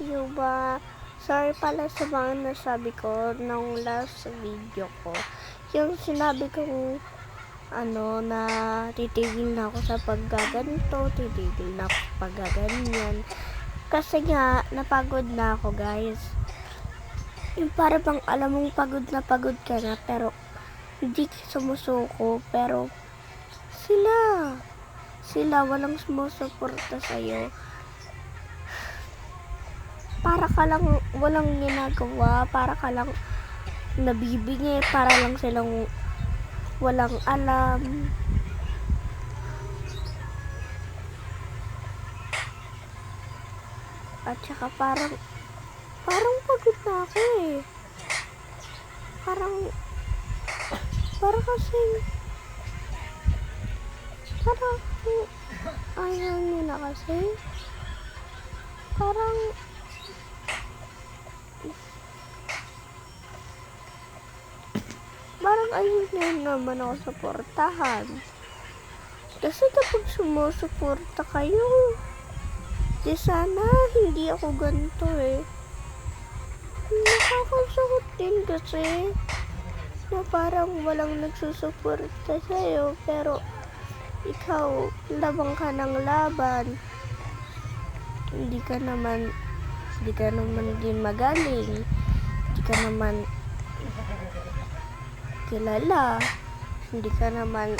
Yuba, sorry pala sa mga nasabi ko nung last video ko. Yung sinabi kong na titigil na ako sa paggaganto, titigil na ako sa paggaganyan. Kasi nga, napagod na ako guys. Yung para bang alam mong pagod ka na pero hindi sumusuko. Pero sila walang sumusuporta sa'yo. Para ka lang walang ginagawa, para ka lang nabibigay, para lang silang walang alam. At saka parang pagod na ako eh. Parang kasing ayaw nila kasi. Parang ayun na naman ako suportahan. Kasi kapag sumusuporta kayo, di sana hindi ako ganito eh. Nakakasakot din kasi na parang walang nagsusuporta sa'yo pero ikaw labang ka ng laban. Hindi ka naman din magaling. Hindi ka naman kilala, hindi ka naman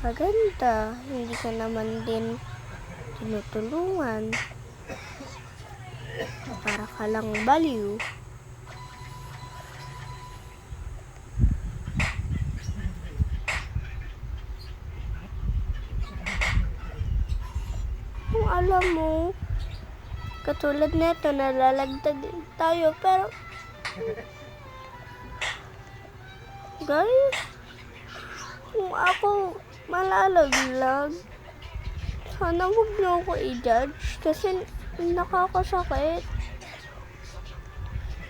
maganda, hindi ka naman din tinutulungan, para ka lang baliw. Kung alam mo, katulad nito, nalalagdag tayo, pero guys, kung ako malalaglag, sana huwag niyo ako i-judge kasi nakakasakit.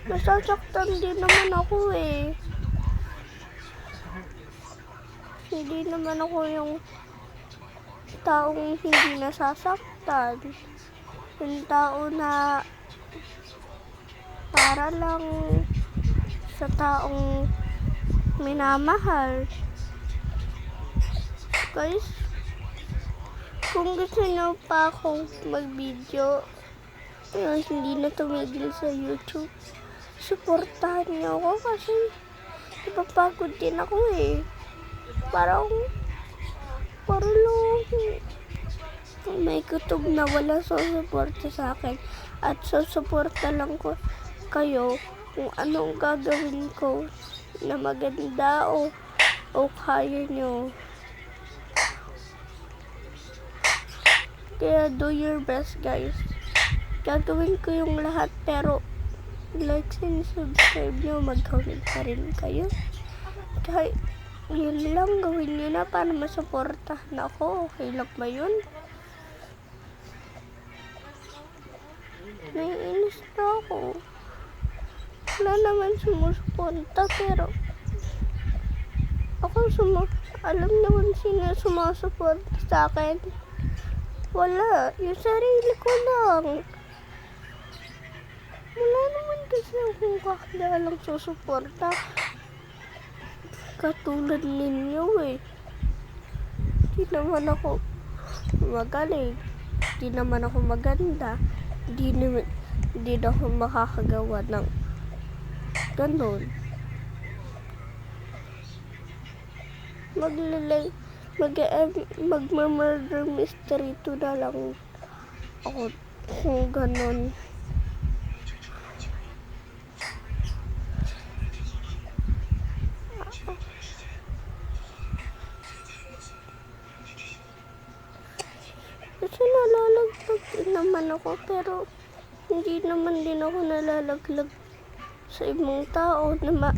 Nasasaktan din naman ako eh. Hindi naman ako yung taong hindi nasasaktan. Yung tao na para lang sa taong minamahal. Guys, kung gusto nyo pa akong mag-video hindi na tumigil sa YouTube, suportahan nyo ako kasi napapagod din ako eh. Parang may kutob na wala susuporta sa akin at susuporta lang ko kayo kung anong gagawin ko na maganda o kaya nyo. Kaya do your best guys. Gagawin ko yung lahat pero like and subscribe nyo, mag-comment pa rin kayo. Kahit yun lang gawin nyo na para masuportahan ako. Okay lang ba yun? Naiinis na ako. Wala naman sumusuporta pero ako alam naman sino sumusuporta sa akin. Wala, yung sarili ko lang. Wala naman kasi akong kakalalang susuporta katulad ninyo eh. Di naman ako magaling, di naman ako maganda, di na ako makakagawa ng ganun. Magma-murder mystery 2 na lang ako kung ganun. Kasi nalalaglag din naman ako pero hindi naman din ako nalalaglag sa ibang tao na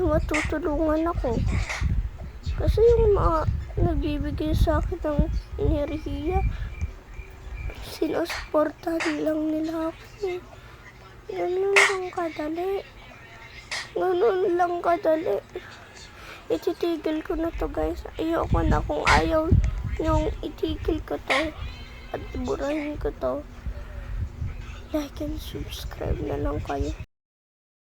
matutulungan ako. Kasi yung mga nagbibigay sa akin ng enerhiya, sinusuportahan lang nila ako eh. Ganun lang kadali. Ititigil ko na to guys. Ayoko na kung ayaw yung itigil ko to at burahin ko to. like and subscribe na lang kayo.